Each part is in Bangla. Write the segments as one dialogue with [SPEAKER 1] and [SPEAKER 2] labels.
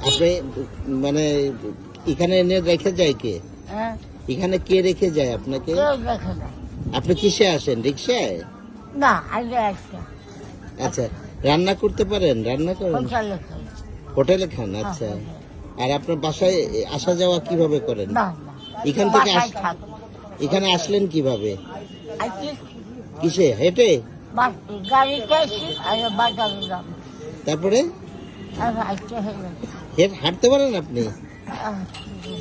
[SPEAKER 1] আপনি মানে এখানে এনে রেখে যায় কে?
[SPEAKER 2] হ্যাঁ,
[SPEAKER 1] এখানে কে রেখে যায় আপনাকে?
[SPEAKER 2] কেউ দেখে না।
[SPEAKER 1] আপনি কিসে আসেন, রিক্সায়?
[SPEAKER 2] না, আগে একটা
[SPEAKER 1] আচ্ছা, রান্না করতে পারেন? রান্না করেন?
[SPEAKER 2] হোটেলে খাই।
[SPEAKER 1] হোটেলে খান? আচ্ছা। আর আপনার বাসায় আসা যাওয়া কিভাবে করেন?
[SPEAKER 2] না, না,
[SPEAKER 1] এখান থেকে
[SPEAKER 2] বাসায় থাকি।
[SPEAKER 1] এখানে আসলেন কিভাবে?
[SPEAKER 2] আজকে
[SPEAKER 1] কিসে, হেঁটে?
[SPEAKER 2] গাড়িতে এসি আর বাজারে যাব।
[SPEAKER 1] তারপরে
[SPEAKER 2] আর আজকে হয়ে
[SPEAKER 1] হাঁটতে পারেন আপনি?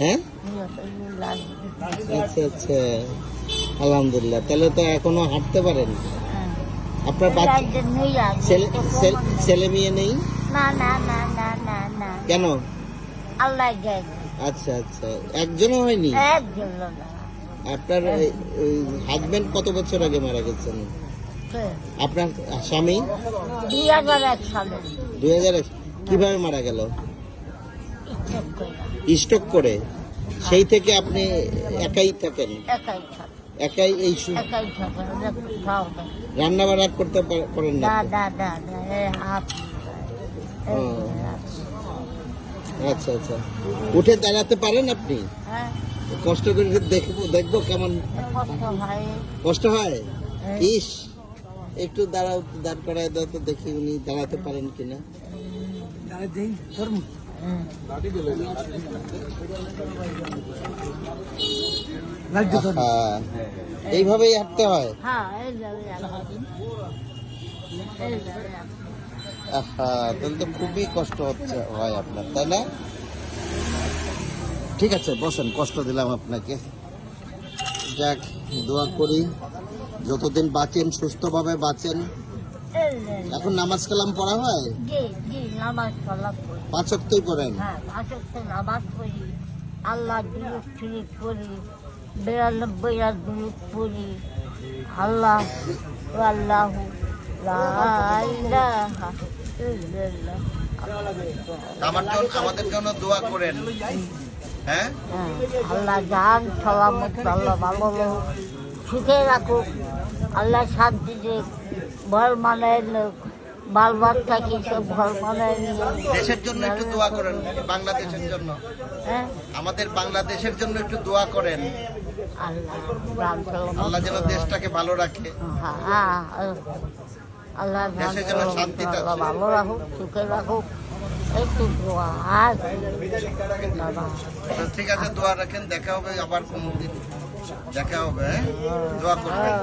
[SPEAKER 1] হ্যাঁ,
[SPEAKER 2] গেছে।
[SPEAKER 1] আচ্ছা আচ্ছা, আলহামদুলিল্লাহ। তাহলে তো এখনো হাঁটতে পারেন। আপনার ছেলে মেয়ে নেই?
[SPEAKER 2] না, না, না, না, না, না।
[SPEAKER 1] কেন?
[SPEAKER 2] আল্লাহ দেয়।
[SPEAKER 1] আচ্ছা আচ্ছা, একজনও হয়নি?
[SPEAKER 2] একজন না।
[SPEAKER 1] আপনার হাজবেন্ড কত বছর আগে মারা গেছেন? আপনার স্বামী?
[SPEAKER 2] 2001 সালে
[SPEAKER 1] 2001। কিভাবে মারা গেল?
[SPEAKER 2] স্ট্রোক করে।
[SPEAKER 1] স্ট্রোক করে? সেই থেকে আপনি একাই থাকেন?
[SPEAKER 2] একাই থাকে।
[SPEAKER 1] একাই এই
[SPEAKER 2] একাই থাকে। খাও না।
[SPEAKER 1] রান্না বান্না করতে পারেন না?
[SPEAKER 2] দা দা দা দা এই হাত।
[SPEAKER 1] ও, আচ্ছা আচ্ছা। উঠে দাঁড়াতে পারেন আপনি?
[SPEAKER 2] হ্যাঁ,
[SPEAKER 1] কষ্ট করে দেখবো কেমন
[SPEAKER 2] কষ্ট হয়।
[SPEAKER 1] কষ্ট হয়। ইস, একটু দাঁড় করায় দাও তো, দেখি উনি দাঁড়াতে পারেন কিনা। আহা, এইভাবেই হাঁটতে হয়?
[SPEAKER 2] হ্যাঁ, এই যাবে।
[SPEAKER 1] আহা, তাহলে তো খুবই কষ্ট হয় আপনার, তাই না? ঠিক আছে, বসেন, কষ্ট দিলাম আপনাকে। যাক, দোয়া করি যতদিন বাঁচেন, সুস্থভাবে বাঁচেন। এখন নামাজ কালাম পড়া হয়?
[SPEAKER 2] জি, জি, নামাজ কালাম পড়ি।
[SPEAKER 1] 5 ওয়াক্তই পড়েন?
[SPEAKER 2] হ্যাঁ, 5 ওয়াক্ত নামাজ পড়ি। আল্লাহ দুরূদ শরীফ পড়ি। 92 আর দুরূদ পড়ি। আল্লাহ আল্লাহু লা ইলাহা ইল্লাল্লাহ।
[SPEAKER 1] আমাদের জন্য দোয়া করেন। হ্যাঁ,
[SPEAKER 2] আল্লাহ জান সালামত, আল্লাহ ভালো লোক সুখে রাখুক, আল্লাহ শান্তি দিক, ঘর মানায় লোক, বাল বাচ্চাকে সব ঘর মানায় নিয়ে।
[SPEAKER 1] দেশের জন্য একটু দোয়া করেন, বাংলাদেশের জন্য।
[SPEAKER 2] হ্যাঁ,
[SPEAKER 1] আমাদের বাংলাদেশের জন্য একটু দোয়া করেন।
[SPEAKER 2] আল্লাহ জান সালামত,
[SPEAKER 1] আল্লাহ যেন দেশটাকে ভালো রাখে।
[SPEAKER 2] আল্লাহ জান
[SPEAKER 1] দেশে যেন শান্তি
[SPEAKER 2] সালামত,
[SPEAKER 1] থাকে।
[SPEAKER 2] আল্লাহ ভালো রাখুক, সুখে রাখুক, একটু দোয়া। আর বাবা,
[SPEAKER 1] তো ঠিক আছে, দোয়া রাখেন, দেখা হবে আবার কোনদিন, দেখা হবে। হ্যাঁ, দোয়া করবেন।